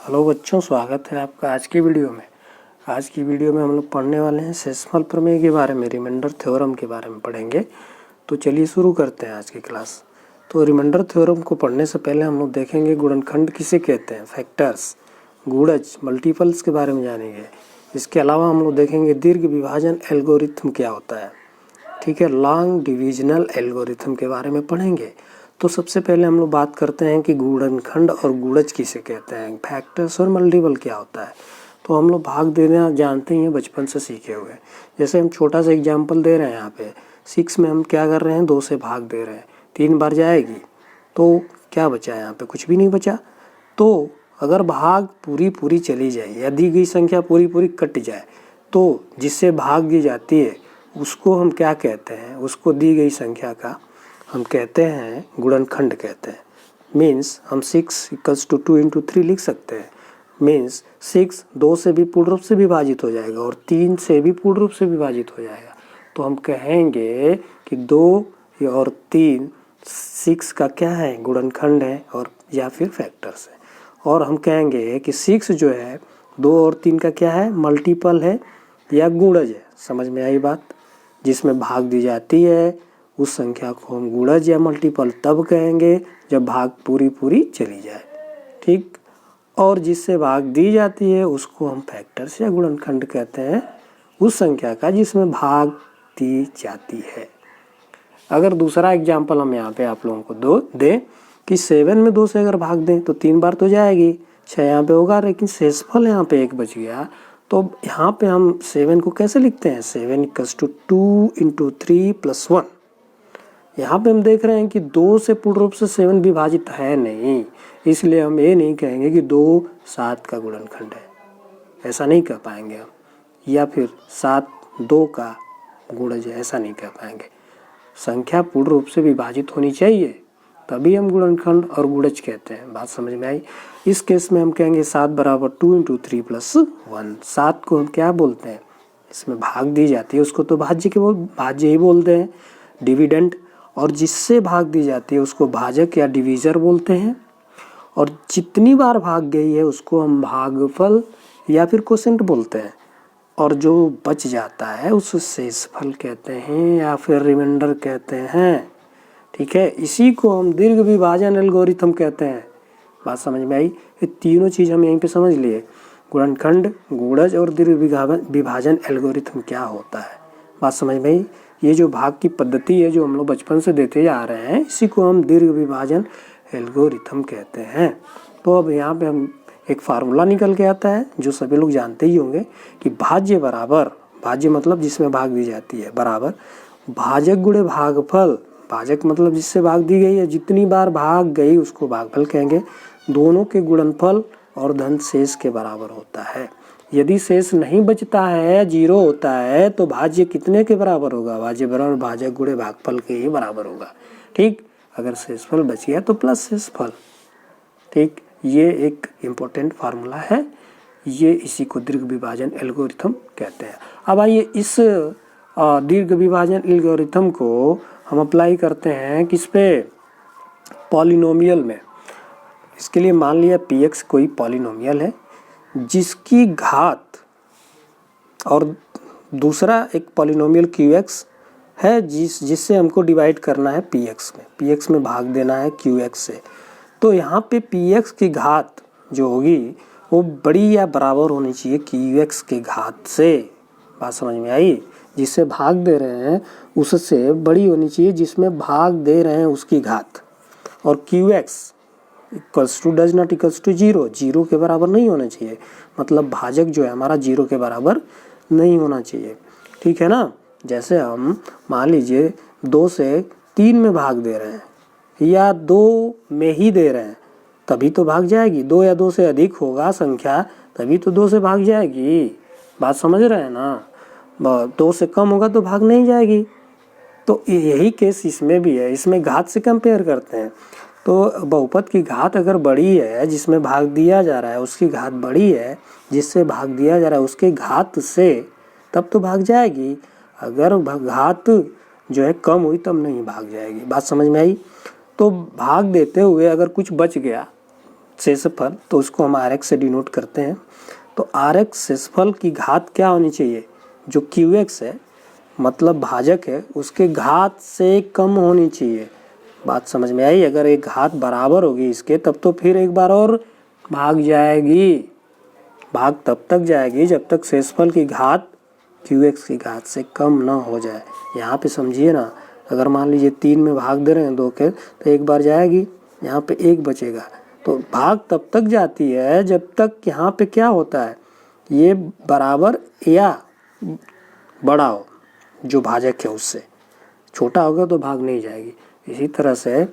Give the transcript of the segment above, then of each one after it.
Hello बच्चों, स्वागत है आपका आज की वीडियो में। आज की वीडियो में हम लोग पढ़ने वाले हैं शेषफल प्रमेय के बारे में, रिमाइंडर थ्योरम के बारे में पढ़ेंगे। तो चलिए शुरू करते हैं आज की क्लास। तो रिमाइंडर थ्योरम को पढ़ने से पहले हम लोग देखेंगे गुणनखंड किसे कहते हैं, फैक्टर्स, गुणज, मल्टीपल्स के बारे में जानेंगे। इसके अलावा हम लोग देखेंगे दीर्घ विभाजन एल्गोरिथम क्या होता है, ठीक है, लॉन्ग डिविजनल एल्गोरिथम के बारे में पढ़ेंगे। तो सबसे पहले हम लोग बात करते हैं कि गुणनखंड और गुणज किसे कहते हैं, फैक्टर्स और मल्टीपल क्या होता है। तो हम लोग भाग देना जानते ही हैं, बचपन से सीखे हुए। जैसे हम छोटा सा एग्जांपल दे रहे हैं यहाँ पे 6 में हम क्या कर रहे हैं, 2 से भाग दे रहे हैं, 3 बार जाएगी तो क्या बचा है, यहाँ पे कुछ भी नहीं बचा। तो अगर भाग पूरी चली जाए या दी गई संख्या पूरी कट जाए तो जिससे भाग दी जाती है उसको हम क्या कहते हैं, उसको दी गई संख्या का हम कहते हैं गुणनखंड कहते हैं। मीन्स हम 6 = 2 × 3 लिख सकते हैं। मीन्स 6 2 से भी पूर्ण रूप से विभाजित हो जाएगा और 3 से भी पूर्ण रूप से विभाजित हो जाएगा। तो हम कहेंगे कि 2 और 3 6 का क्या है, गुणनखंड है और या फिर फैक्टर्स है। और हम कहेंगे कि 6 जो है 2 और 3 का क्या है, मल्टीपल है या गुणज है। समझ में आई बात। जिसमें भाग दी जाती है उस संख्या को हम गुणज या मल्टीपल तब कहेंगे जब भाग पूरी चली जाए, ठीक। और जिससे भाग दी जाती है उसको हम फैक्टर्स या गुणनखंड कहते हैं उस संख्या का जिसमें भाग दी जाती है। अगर दूसरा एग्जाम्पल हम यहाँ पे आप लोगों को दें कि 7 में 2 से अगर भाग दें तो 3 बार तो जाएगी, 6 यहाँ पे होगा, लेकिन शेषफल यहाँ पे 1 बच गया। तो यहाँ पे हम 7 को कैसे लिखते हैं, 7 = 2 × 3 + 1। यहाँ पे हम देख रहे हैं कि 2 से पूर्ण रूप से 7 विभाजित है नहीं, इसलिए हम ये नहीं कहेंगे कि 2 7 का गुणनखंड है, ऐसा नहीं कह पाएंगे हम। या फिर 7 2 का गुणज है, ऐसा नहीं कह पाएंगे। संख्या पूर्ण रूप से विभाजित होनी चाहिए तभी हम गुणनखंड और गुणज कहते हैं। बात समझ में आई। इस केस में हम कहेंगे 7 = 2 × 3 + 1। 7 को हम क्या बोलते हैं, इसमें भाग दी जाती है उसको तो भाज्य ही बोलते हैं, डिविडेंड। और जिससे भाग दी जाती है उसको भाजक या डिवीजर बोलते हैं। और जितनी बार भाग गई है उसको हम भागफल या फिर कोसेंट बोलते हैं। और जो बच जाता है उसे शेषफल कहते हैं या फिर रिमाइंडर कहते हैं, ठीक है। इसी को हम दीर्घ विभाजन एल्गोरिथम कहते हैं। बात समझ में आई। ये तीनों चीज़ हम यहीं पे समझ लिए, गुणनखंड, गुणज और दीर्घ विभाजन एल्गोरिथम क्या होता है। बात समझ में आई। ये जो भाग की पद्धति है जो हम लोग बचपन से देते जा रहे हैं, इसी को हम दीर्घ विभाजन एल्गोरिथम कहते हैं। तो अब यहाँ पे हम एक फार्मूला निकल के आता है जो सभी लोग जानते ही होंगे कि भाज्य मतलब जिसमें भाग दी जाती है, बराबर भाजक गुणे भागफल। भाजक मतलब जिससे भाग दी गई है, जितनी बार भाग गई उसको भागफल कहेंगे। दोनों के गुणनफल और धन शेष के बराबर होता है। यदि शेष नहीं बचता है, 0 होता है, तो भाज्य कितने के बराबर होगा, भाज्य बराबर भाजक गुणे भागफल के ही बराबर होगा, ठीक। अगर शेषफल बच गया तो प्लस शेषफल, ठीक। ये एक इम्पोर्टेंट फार्मूला है, ये इसी को दीर्घ विभाजन एल्गोरिथम कहते हैं। अब आइए इस दीर्घ विभाजन एल्गोरिथम को हम अप्लाई करते हैं किस पे, पॉलिनोमियल में। इसके लिए मान लिया px कोई पॉलिनोमियल है जिसकी घात, और दूसरा एक पॉलिनोमियल qx है जिससे हमको डिवाइड करना है px में भाग देना है qx से। तो यहाँ पे px की घात जो होगी वो बड़ी या बराबर होनी चाहिए qx की घात से। बात समझ में आई। जिससे भाग दे रहे हैं उससे बड़ी होनी चाहिए जिसमें भाग दे रहे हैं उसकी घात। और qx does not equals to 0 के बराबर नहीं होना चाहिए, मतलब भाजक जो है हमारा 0 के बराबर नहीं होना चाहिए, ठीक है ना। जैसे हम मान लीजिए 2 से 3 में भाग दे रहे हैं या 2 में ही दे रहे हैं, तभी तो भाग जाएगी। 2 या 2 से अधिक होगा संख्या तभी तो 2 से भाग जाएगी। बात समझ रहे हैं ना। 2 से कम होगा तो भाग नहीं जाएगी। तो यही केस इसमें भी है, इसमें घात से कंपेयर करते हैं। तो बहुपद की घात अगर बड़ी है, जिसमें भाग दिया जा रहा है उसकी घात बड़ी है, जिससे भाग दिया जा रहा है उसके घात से, तब तो भाग जाएगी। अगर घात जो है कम हुई तब नहीं भाग जाएगी। बात समझ में आई। तो भाग देते हुए अगर कुछ बच गया शेषफल, तो उसको हम आर एक्स से डिनोट करते हैं। तो आर एक्स शेषफल की घात क्या होनी चाहिए, जो क्यू एक्स है मतलब भाजक है उसके घात से कम होनी चाहिए। बात समझ में आई? अगर एक घात बराबर होगी इसके तब तो फिर एक बार और भाग जाएगी। भाग तब तक जाएगी जब तक शेषफल की घात क्यू एक्स की घात से कम ना हो जाए। यहाँ पे समझिए ना, अगर मान लीजिए 3 में भाग दे रहे हैं 2 के, तो एक बार जाएगी, यहाँ पे 1 बचेगा। तो भाग तब तक जाती है जब तक यहाँ पे क्या होता है, ये बराबर या बड़ा हो, जो भाजक है उससे छोटा होगा तो भाग नहीं जाएगी। इसी तरह से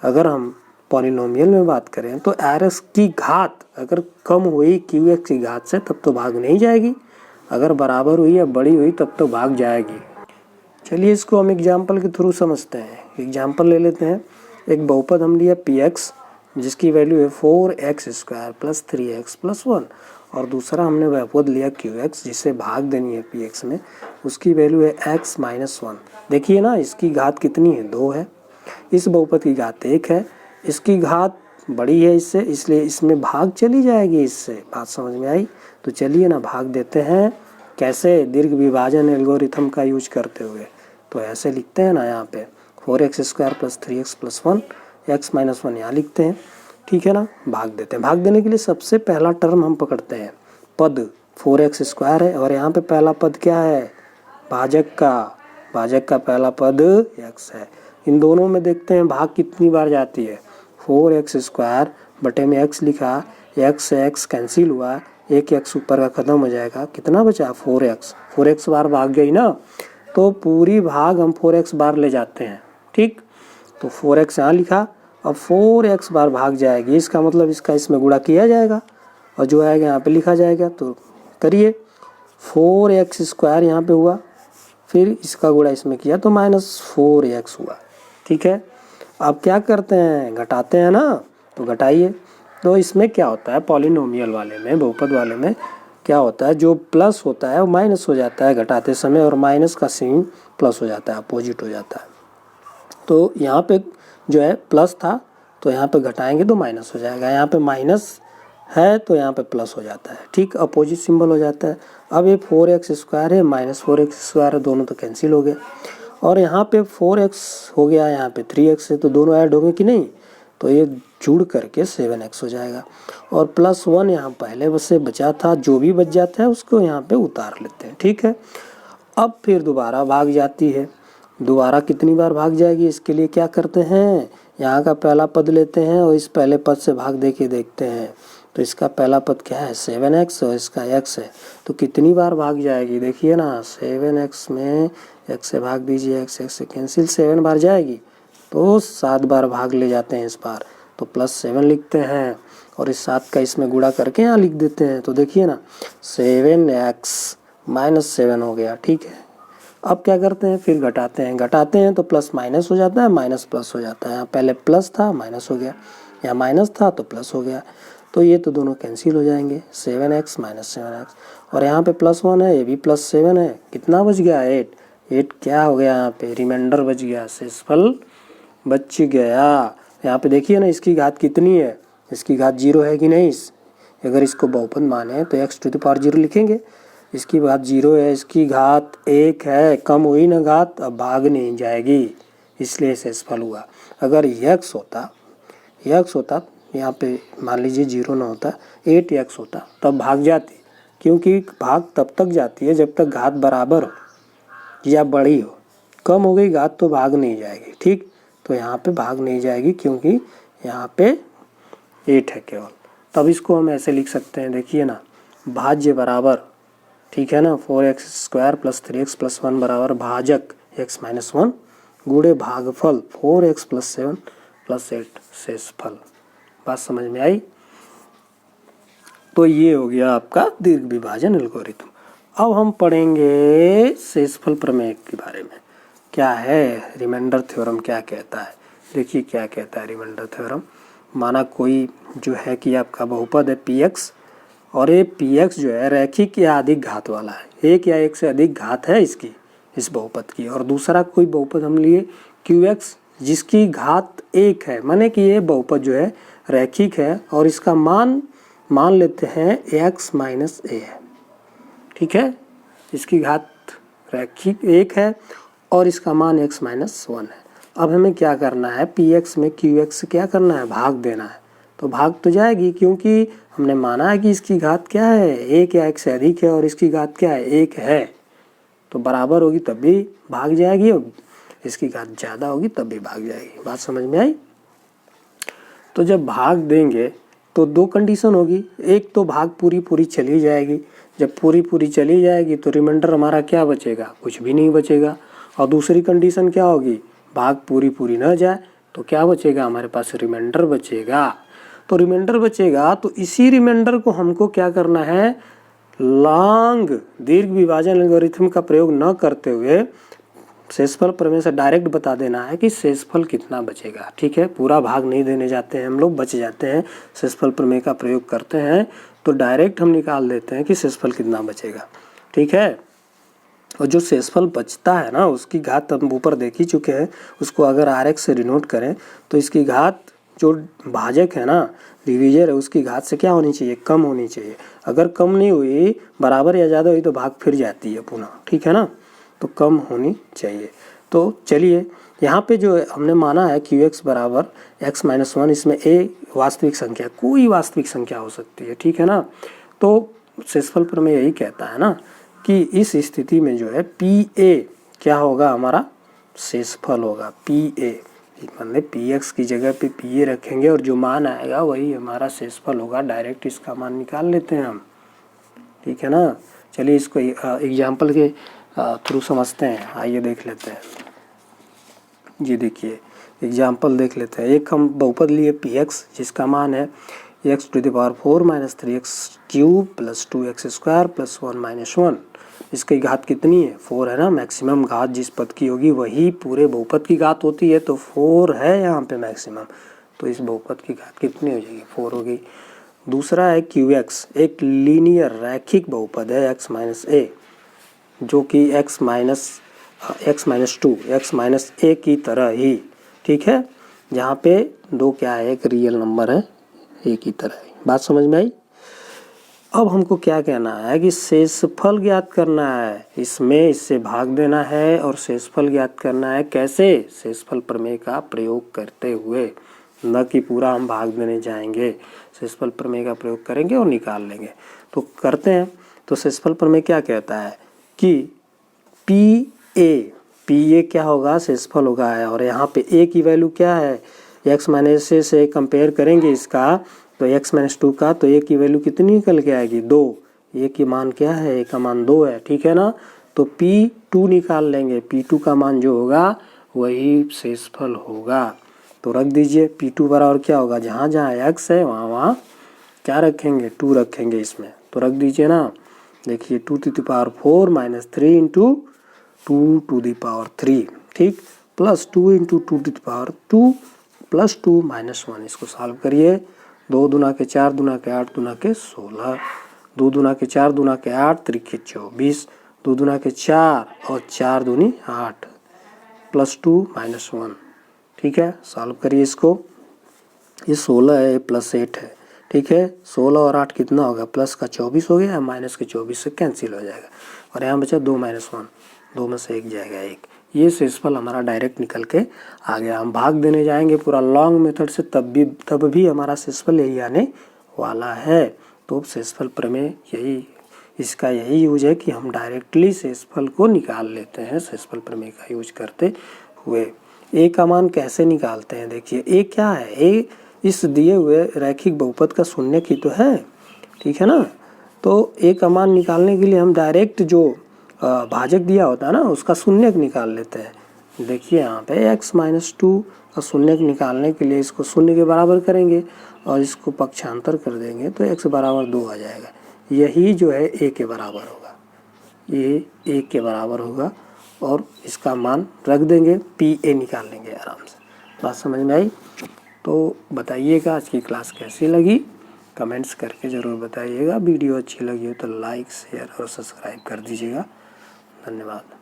अगर हम पॉलिनोमियल में बात करें तो आर एक्स की घात अगर कम हुई क्यू एक्स की घात से तब तो भाग नहीं जाएगी, अगर बराबर हुई या बड़ी हुई तब तो भाग जाएगी। चलिए इसको हम एग्जाम्पल के थ्रू समझते हैं। एग्जाम्पल ले लेते हैं। एक बहुपद हम लिया पी एक्स जिसकी वैल्यू है 4x² + 3x + 1, और दूसरा हमने बहुपद लिया क्यू एक्स जिसे भाग देनी है पी एक्स में, उसकी वैल्यू है x - 1। देखिए ना, इसकी घात कितनी है, 2 है। इस बहुपद की घात 1 है, इसकी घात बड़ी है इससे, इसलिए इसमें भाग चली जाएगी इससे। बात समझ में आई? तो चलिए ना भाग देते हैं। कैसे? दीर्घ विभाजन एल्गोरिथम का यूज करते हुए। तो ऐसे लिखते हैं ना, यहाँ पे 4x² + 3x + 1, x - 1 यहाँ लिखते हैं, ठीक है ना। भाग देते हैं। भाग देने के लिए सबसे पहला टर्म हम पकड़ते हैं, पद 4x² है, और यहाँ पे पहला पद क्या है, भाजक का पहला पद x है। इन दोनों में देखते हैं भाग कितनी बार जाती है। 4x² बटे में x लिखा, x से x कैंसिल हुआ, एक x ऊपर का खत्म हो जाएगा, कितना बचा, 4x बार भाग गई ना, तो पूरी भाग हम 4x बार ले जाते हैं, ठीक। तो 4x यहाँ लिखा, अब 4x बार भाग जाएगी, इसका मतलब इसका इसमें गुणा किया जाएगा और जो आएगा यहाँ पे लिखा जाएगा। तो करिए, 4x² यहाँ पे हुआ, फिर इसका गुणा इसमें किया तो -4x हुआ, ठीक है। अब क्या करते हैं, घटाते हैं ना, तो घटाइए। तो इसमें क्या होता है, पॉलिनोमियल वाले में, बहुपद वाले में क्या होता है, जो प्लस होता है वो माइनस हो जाता है घटाते समय, और माइनस का साइन प्लस हो जाता है, अपोजिट हो जाता है। तो यहाँ पे जो है प्लस था तो यहाँ पे घटाएंगे तो माइनस हो जाएगा, यहाँ पे माइनस है तो यहाँ पे प्लस हो जाता है, ठीक, अपोजिट सिंबल हो जाता है। अब ये 4x² है -4x² है, दोनों तो कैंसिल हो गए, और यहाँ पे 4x हो गया, यहाँ पे 3x है, तो दोनों ऐड होंगे कि नहीं, तो ये जुड़ करके 7x हो जाएगा। और +1 यहाँ पहले से बचा था, जो भी बच जाता है उसको यहाँ पे उतार लेते हैं, ठीक है। अब फिर दोबारा भाग जाती है, दोबारा कितनी बार भाग जाएगी, इसके लिए क्या करते हैं, यहाँ का पहला पद लेते हैं और इस पहले पद से भाग दे के देखते हैं। तो इसका पहला पद क्या है, 7x, और इसका x है, तो कितनी बार भाग जाएगी, देखिए ना, 7x में x से भाग दीजिए, x से कैंसिल, 7 बार जाएगी, तो 7 बार भाग ले जाते हैं इस बार, तो +7 लिखते हैं, और इस 7 का इसमें गुणा करके यहाँ लिख देते हैं। तो देखिए ना, 7x - 7 हो गया, ठीक है। अब क्या करते हैं, फिर घटाते हैं तो प्लस माइनस हो जाता है, माइनस प्लस हो जाता है। यहाँ पहले प्लस था, माइनस हो गया, यहाँ माइनस था तो प्लस हो गया, तो ये तो दोनों कैंसिल हो जाएंगे, 7x - 7x, और यहाँ पे +1 है, ये भी +7 है, कितना बच गया, 8 क्या हो गया, यहाँ पे रिमाइंडर बच गया, शेषफल बच गया। यहाँ पे देखिए ना, इसकी घात कितनी है, इसकी घात 0 है कि नहीं, अगर इसको बहुपद माने तो x⁴ लिखेंगे, इसकी घात 0 है, इसकी घात 1 है, कम हुई ना घात, अब भाग नहीं जाएगी, इसलिए शेषफल हुआ। अगर x होता यहाँ पे मान लीजिए 0 ना होता, 8x होता, तब भाग जाती, क्योंकि भाग तब तक जाती है जब तक घात बराबर हो या बड़ी हो, कम हो गई घात तो भाग नहीं जाएगी, ठीक। तो यहाँ पे भाग नहीं जाएगी क्योंकि यहाँ पे 8 है केवल। तब इसको हम ऐसे लिख सकते हैं, देखिए ना, भाज्य बराबर, ठीक है ना, 4x² + 3x + 1 बराबर भाजक x - 1 गुणे भागफल 4x + 7 + 8 शेषफल। बात समझ में आई? तो ये हो गया आपका दीर्घ विभाजन एल्गोरिथम। अब हम पढ़ेंगे शेषफल प्रमेय के बारे में, क्या है रिमाइंडर थ्योरम, क्या कहता है। देखिए क्या कहता है रिमाइंडर थ्योरम। माना कोई जो है कि आपका बहुपद है px, और ये px जो है रैखिक या अधिक घात वाला है, एक या एक से अधिक घात है इसकी, इस बहुपद की, और दूसरा कोई बहुपद हम लिए qx जिसकी घात 1 है, माने कि ये बहुपद जो है रैखिक है और इसका मान लेते हैं x माइनस ए है, ठीक है। इसकी घात रैखिक 1 है और इसका मान x माइनस 1 है। अब हमें क्या करना है, px में qx से क्या करना है, भाग देना है। तो भाग तो जाएगी क्योंकि हमने माना है कि इसकी घात क्या है, 1 या 1 से अधिक है और इसकी घात क्या है, 1 है। तो बराबर होगी तब भी भाग जाएगी और इसकी घात ज़्यादा होगी तब भी भाग जाएगी। बात समझ में आई। तो जब भाग देंगे तो दो कंडीशन होगी, एक तो भाग पूरी चली जाएगी, जब पूरी चली जाएगी तो रिमाइंडर हमारा क्या बचेगा, कुछ भी नहीं बचेगा। और दूसरी कंडीशन क्या होगी, भाग पूरी न जाए तो क्या बचेगा, हमारे पास रिमाइंडर बचेगा। तो रिमाइंडर बचेगा तो इसी रिमाइंडर को हमको क्या करना है, लॉन्ग दीर्घ विभाजन एल्गोरिथम का प्रयोग न करते हुए शेषफल प्रमेय से डायरेक्ट बता देना है कि शेषफल कितना बचेगा, ठीक है। पूरा भाग नहीं देने जाते हैं हम लोग, बच जाते हैं। शेषफल प्रमेय का प्रयोग करते हैं तो डायरेक्ट हम निकाल देते हैं कि शेषफल कितना बचेगा, ठीक है। और जो शेषफल बचता है ना उसकी घात हम ऊपर देख ही चुके हैं, उसको अगर RX से डिनोट करें तो इसकी घात जो भाजक है ना, डिवीजर है, उसकी घात से क्या होनी चाहिए, कम होनी चाहिए। अगर कम नहीं हुई, बराबर या ज़्यादा हुई तो भाग फिर जाती है पुनः, ठीक है ना। तो कम होनी चाहिए। तो चलिए यहाँ पे जो हमने माना है qx बराबर x माइनस 1, इसमें a वास्तविक संख्या, कोई वास्तविक संख्या हो सकती है, ठीक है ना। तो शेषफल प्रमेय यही कहता है ना कि इस स्थिति में जो है pa क्या होगा, हमारा शेषफल होगा pa। मतलब px की जगह पे pa रखेंगे और जो मान आएगा वही हमारा शेषफल होगा। डायरेक्ट इसका मान निकाल लेते हैं हम, ठीक है ना। चलिए इसको एग्जाम्पल के थ्रू समझते हैं, आइए देख लेते हैं। जी देखिए एग्जाम्पल देख लेते हैं। एक हम बहुपद लिए px जिसका मान है x to the power 4 minus 3x cube plus 2x square plus 1 minus 1। इसकी घात कितनी है, 4 है ना। मैक्सिमम घात जिस पद की होगी वही पूरे बहुपद की घात होती है, तो 4 है यहाँ पे मैक्सिमम। तो इस बहुपद की घात कितनी हो जाएगी, 4 होगी। दूसरा है qx, एक लीनियर रैखिक बहुपद है x माइनस a, जो कि x minus 2 x minus a की तरह ही, ठीक है। जहाँ पे दो क्या है, एक रियल नंबर है a की तरह ही। बात समझ में आई। अब हमको क्या कहना है कि शेषफल ज्ञात करना है, इसमें इससे भाग देना है और शेषफल ज्ञात करना है। कैसे, शेषफल प्रमेय का प्रयोग करते हुए, न कि पूरा हम भाग देने जाएंगे। शेषफल प्रमेय का प्रयोग करेंगे और निकाल लेंगे। तो करते हैं। तो शेषफल प्रमेय क्या कहता है कि pa क्या होगा, शेषफल होगा। और यहाँ पे a की वैल्यू क्या है, x माइनस ए से कंपेयर करेंगे इसका तो x माइनस 2 का, तो a की वैल्यू कितनी निकल के आएगी, 2। a की मान क्या है, a का मान 2 है, ठीक है ना। तो p2 निकाल लेंगे, p2 का मान जो होगा वही शेषफल होगा। तो रख दीजिए p2 बराबर क्या होगा, जहाँ जहाँ x है वहाँ क्या रखेंगे, 2 रखेंगे इसमें। तो रख दीजिए ना। देखिए 2 to the power 4 minus 3 into 2 to the power 3, ठीक, plus 2 into 2 to the power 2 plus 2 minus 1। इसको सॉल्व करिए। 2 दूना के 4 दूना के 8 दूना के 16, 2 दूना के 4 दूना के 8 त्रिके 24, 2 दूना के 4 और 4 दूनी 8 प्लस 2 माइनस 1, ठीक है। सॉल्व करिए इसको। ये 16 है, प्लस 8 है, ठीक है। 16 और 8 कितना होगा, प्लस का 24 हो गया, माइनस के 24 से कैंसिल हो जाएगा और यहाँ बचा 2 माइनस 1, 2 में से 1 जाएगा 1। ये शेषफल हमारा डायरेक्ट निकल के आ गया। हम भाग देने जाएंगे पूरा लॉन्ग मेथड से तब भी हमारा शेषफल यही आने वाला है। तो शेषफल प्रमेय इसका यही यूज है कि हम डायरेक्टली शेषफल को निकाल लेते हैं शेषफल प्रमेय का यूज करते हुए। ए का मान कैसे निकालते हैं, देखिए ए क्या है, ए इस दिए हुए रैखिक बहुपद का शून्यक ही तो है, ठीक है ना। तो ए का मान निकालने के लिए हम डायरेक्ट जो भाजक दिया होता है ना उसका शून्यक निकाल लेते हैं। देखिए यहाँ पे x माइनस 2 का शून्यक निकालने के लिए इसको शून्य के बराबर करेंगे और इसको पक्षांतर कर देंगे तो x बराबर 2 आ जाएगा। यही जो है a के बराबर होगा, ये a के बराबर होगा और इसका मान रख देंगे, pa निकाल लेंगे आराम से। बात समझ में आई। तो बताइएगा आज की क्लास कैसी लगी, कमेंट्स करके ज़रूर बताइएगा। वीडियो अच्छी लगी हो तो लाइक शेयर और सब्सक्राइब कर दीजिएगा। धन्यवाद।